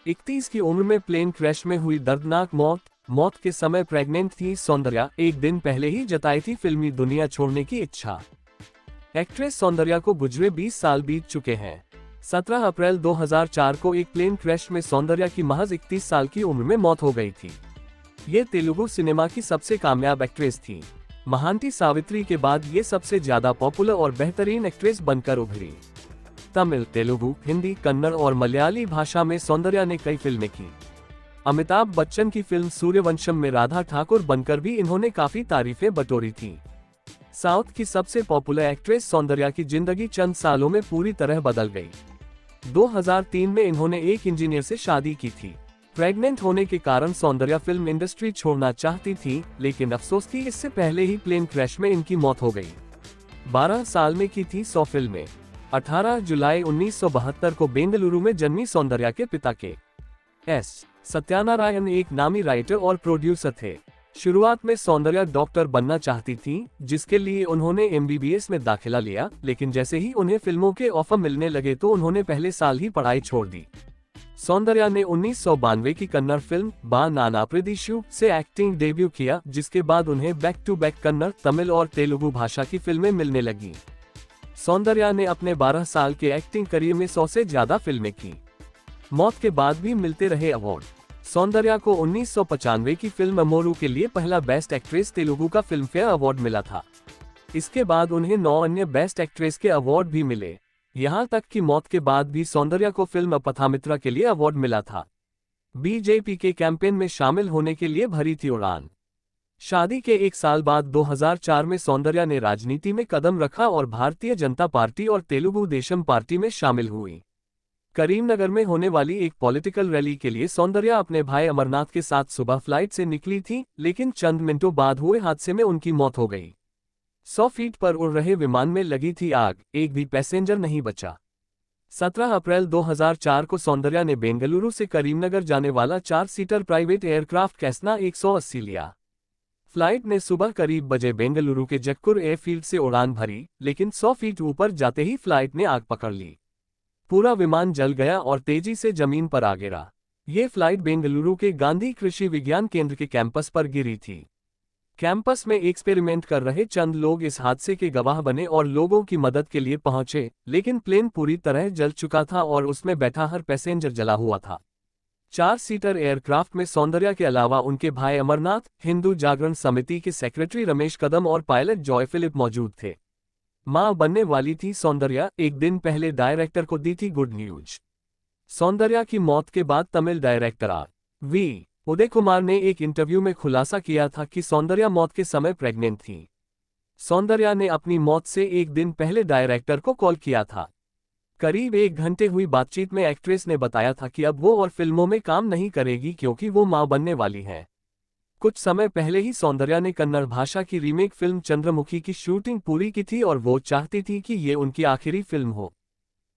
31 की उम्र में प्लेन क्रैश में हुई दर्दनाक मौत के समय प्रेग्नेंट थी सौंदर्या, एक दिन पहले ही जताई थी फिल्मी दुनिया छोड़ने की इच्छा। एक्ट्रेस सौंदर्या को गुजरे 20 साल बीत चुके हैं। 17 अप्रैल 2004 को एक प्लेन क्रैश में सौंदर्या की महज 31 साल की उम्र में मौत हो गई थी। ये तेलुगु सिनेमा की सबसे कामयाब एक्ट्रेस थी। महांती सावित्री के बाद ये सबसे ज्यादा पॉपुलर और बेहतरीन एक्ट्रेस बनकर उभरी। तमिल, तेलुगु, हिंदी, कन्नड़ और मलयाली भाषा में सौंदर्या ने कई फिल्में की। अमिताभ बच्चन की फिल्म सूर्यवंशम में राधा ठाकुर बनकर भी इन्होंने काफी तारीफें बटोरी थी। साउथ की सबसे पॉपुलर एक्ट्रेस सौंदर्या की जिंदगी चंद सालों में पूरी तरह बदल गई। 2003 में इन्होंने एक इंजीनियर से शादी की थी। प्रेग्नेंट होने के कारण सौंदर्या फिल्म इंडस्ट्री छोड़ना चाहती थी, लेकिन अफसोस कि इससे पहले ही प्लेन क्रैश में इनकी मौत हो गई। 12 साल में की थी 100 फिल्में। 18 जुलाई 1972 को बेंगलुरु में जन्मी सौंदर्या के पिता के एस सत्यानारायण एक नामी राइटर और प्रोड्यूसर थे। शुरुआत में सौंदर्या डॉक्टर बनना चाहती थी, जिसके लिए उन्होंने MBBS में दाखिला लिया, लेकिन जैसे ही उन्हें फिल्मों के ऑफर मिलने लगे तो उन्होंने पहले साल ही पढ़ाई छोड़ दी। सौंदर्या ने 1992 की कन्नड़ फिल्म बा नाना प्रदिशु से एक्टिंग डेब्यू किया, जिसके बाद उन्हें back to back Kannada, Tamil और तेलुगु भाषा की फिल्में मिलने लगी। सौंदर्या ने अपने 12 साल के एक्टिंग करियर में 100 से ज्यादा फिल्में की। मौत के बाद भी मिलते रहे अवार्ड। सौंदर्या को 1995 की फिल्म अमोरू के लिए पहला बेस्ट एक्ट्रेस तेलुगु का फिल्म फेयर अवार्ड मिला था। इसके बाद उन्हें 9 अन्य बेस्ट एक्ट्रेस के अवार्ड भी मिले। यहाँ तक कि मौत के बाद भी सौंदर्या को फिल्म अपथामित्रा के लिए अवार्ड मिला था। बीजेपी के कैंपेन में शामिल होने के लिए भरी थी उड़ान। शादी के 1 साल बाद 2004 में सौंदर्या ने राजनीति में कदम रखा और भारतीय जनता पार्टी और तेलुगु देशम पार्टी में शामिल हुई। करीमनगर में होने वाली एक पॉलिटिकल रैली के लिए सौंदर्या अपने भाई अमरनाथ के साथ सुबह फ्लाइट से निकली थी, लेकिन चंद मिनटों बाद हुए हादसे में उनकी मौत हो गई। 100 फीट पर उड़ रहे विमान में लगी थी आग, एक भी पैसेंजर नहीं बचा। 17 अप्रैल 2004 को सौंदर्या ने बेंगलुरु से करीमनगर जाने वाला 4 सीटर प्राइवेट एयरक्राफ्ट कैसना 180 लिया। फ्लाइट ने सुबह करीब बजे बेंगलुरु के जक्कुर एयरफील्ड से उड़ान भरी, लेकिन 100 फीट ऊपर जाते ही फ्लाइट ने आग पकड़ ली। पूरा विमान जल गया और तेजी से जमीन पर आ गिरा। ये फ्लाइट बेंगलुरु के गांधी कृषि विज्ञान केंद्र के कैंपस पर गिरी थी। कैंपस में एक्सपेरिमेंट कर रहे चंद लोग इस हादसे के गवाह बने और लोगों की मदद के लिए पहुंचे, लेकिन प्लेन पूरी तरह जल चुका था और उसमें बैठा हर पैसेंजर जला हुआ था। 4 सीटर एयरक्राफ्ट में सौंदर्या के अलावा उनके भाई अमरनाथ, हिंदू जागरण समिति के सेक्रेटरी रमेश कदम और पायलट जॉय फिलिप मौजूद थे। मां बनने वाली थी सौंदर्या, एक दिन पहले डायरेक्टर को दी थी गुड न्यूज। सौंदर्या की मौत के बाद तमिल डायरेक्टर आर.वी. उदय कुमार ने एक इंटरव्यू में खुलासा किया था कि सौंदर्या मौत के समय प्रेग्नेंट थी। सौंदर्या ने अपनी मौत से एक दिन पहले डायरेक्टर को कॉल किया था। करीब 1 घंटे हुई बातचीत में एक्ट्रेस ने बताया था कि अब वो और फिल्मों में काम नहीं करेगी क्योंकि वो मां बनने वाली है। कुछ समय पहले ही सौंदर्या ने कन्नड़ भाषा की रीमेक फिल्म चंद्रमुखी की शूटिंग पूरी की थी और वो चाहती थी कि ये उनकी आखिरी फिल्म हो।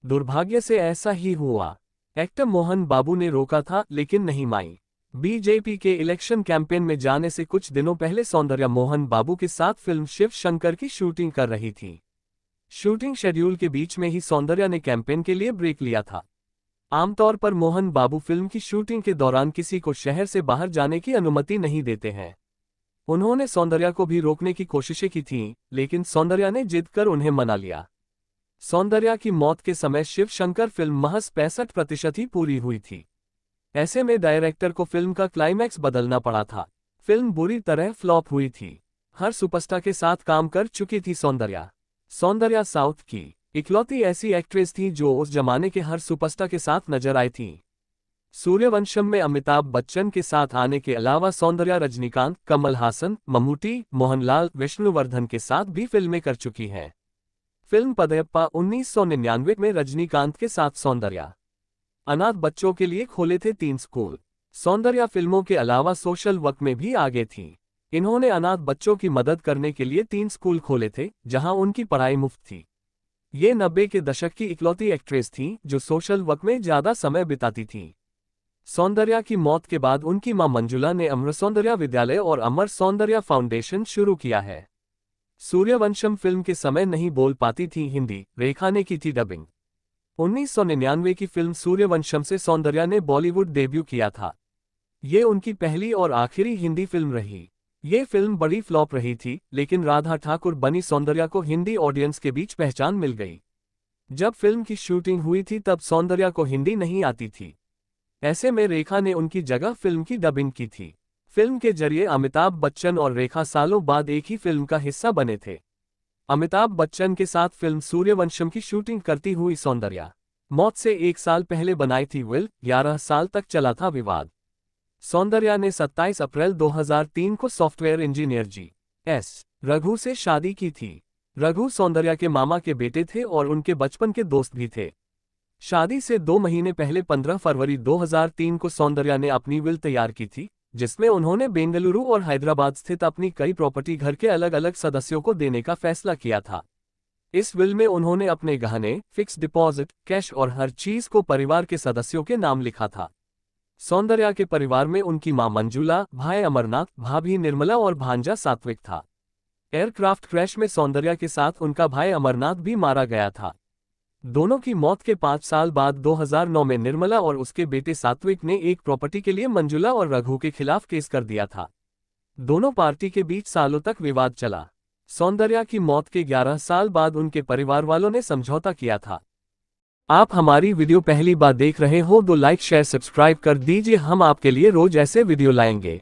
दुर्भाग्य से ऐसा ही हुआ। एक्टर मोहन बाबू ने रोका था, लेकिन नहीं मानी। बीजेपी के इलेक्शन कैंपेन में जाने से कुछ दिनों पहले सौंदर्या मोहन बाबू के साथ फिल्म शिव शंकर की शूटिंग कर रही थी। शूटिंग शेड्यूल के बीच में ही सौंदर्या ने कैंपेन के लिए ब्रेक लिया था। आमतौर पर मोहन बाबू फिल्म की शूटिंग के दौरान किसी को शहर से बाहर जाने की अनुमति नहीं देते हैं। उन्होंने सौंदर्या को भी रोकने की कोशिशें की थीं, लेकिन सौंदर्या ने जिद कर उन्हें मना लिया। सौंदर्या की मौत के समय शिव शंकर फिल्म महज 65% ही पूरी हुई थी। ऐसे में डायरेक्टर को फिल्म का क्लाइमैक्स बदलना पड़ा था। फिल्म बुरी तरह फ्लॉप हुई थी। हर सुपरस्टार के साथ काम कर चुकी थी सौंदर्या। सौंदर्या साउथ की इकलौती ऐसी एक्ट्रेस थी जो उस जमाने के हर सुपरस्टार के साथ नजर आई थी। सूर्यवंशम में अमिताभ बच्चन के साथ आने के अलावा सौंदर्या रजनीकांत, कमल हासन, मम्मूटी, मोहनलाल, विष्णुवर्धन के साथ भी फिल्में कर चुकी हैं। फिल्म पदयप्पा 1999 में रजनीकांत के साथ सौंदर्या अनाथ बच्चों के लिए खोले थे 3 स्कूल। सौंदर्या फिल्मों के अलावा सोशल वर्क में भी आगे थी। इन्होंने अनाथ बच्चों की मदद करने के लिए 3 स्कूल खोले थे, जहां उनकी पढ़ाई मुफ्त थी। ये 90 के दशक की इकलौती एक्ट्रेस थी जो सोशल वर्क में ज्यादा समय बिताती थी। सौंदर्या की मौत के बाद उनकी मां मंजुला ने अमर सौंदर्या विद्यालय और अमर सौंदर्या फाउंडेशन शुरू किया है। सूर्यवंशम फिल्म के समय नहीं बोल पाती थी हिंदी, रेखा ने की थी डबिंग। 1999 की फिल्म सूर्यवंशम से सौंदर्या ने बॉलीवुड डेब्यू किया था। ये उनकी पहली और आखिरी हिंदी फिल्म रही। ये फिल्म बड़ी फ्लॉप रही थी, लेकिन राधा ठाकुर बनी सौंदर्या को हिंदी ऑडियंस के बीच पहचान मिल गई। जब फिल्म की शूटिंग हुई थी तब सौंदर्या को हिंदी नहीं आती थी। ऐसे में रेखा ने उनकी जगह फिल्म की डबिंग की थी। फिल्म के जरिए अमिताभ बच्चन और रेखा सालों बाद एक ही फिल्म का हिस्सा बने थे। अमिताभ बच्चन के साथ फिल्म सूर्यवंशम की शूटिंग करती हुई सौंदर्या मौत से 1 साल पहले बनाई थी विल। 11 साल तक चला था विवाद। सौंदर्या ने 27 अप्रैल 2003 को सॉफ्टवेयर इंजीनियर जी.एस. रघु से शादी की थी। रघु सौंदर्या के मामा के बेटे थे और उनके बचपन के दोस्त भी थे। शादी से 2 महीने पहले 15 फरवरी 2003 को सौंदर्या ने अपनी विल तैयार की थी, जिसमें उन्होंने बेंगलुरु और हैदराबाद स्थित अपनी कई प्रॉपर्टी घर के अलग अलग सदस्यों को देने का फैसला किया था। इस विल में उन्होंने अपने गहने, फिक्स डिपॉजिट, कैश और हर चीज को परिवार के सदस्यों के नाम लिखा था। सौंदर्या के परिवार में उनकी मां मंजुला, भाई अमरनाथ, भाभी निर्मला और भांजा सात्विक था। एयरक्राफ्ट क्रैश में सौंदर्या के साथ उनका भाई अमरनाथ भी मारा गया था। दोनों की मौत के 5 साल बाद 2009 में निर्मला और उसके बेटे सात्विक ने एक प्रॉपर्टी के लिए मंजुला और रघु के खिलाफ केस कर दिया था। दोनों पार्टी के बीच सालों तक विवाद चला। सौंदर्या की मौत के 11 साल बाद उनके परिवार वालों ने समझौता किया था। आप हमारी वीडियो पहली बार देख रहे हो तो लाइक शेयर सब्सक्राइब कर दीजिए। हम आपके लिए रोज ऐसे वीडियो लाएंगे।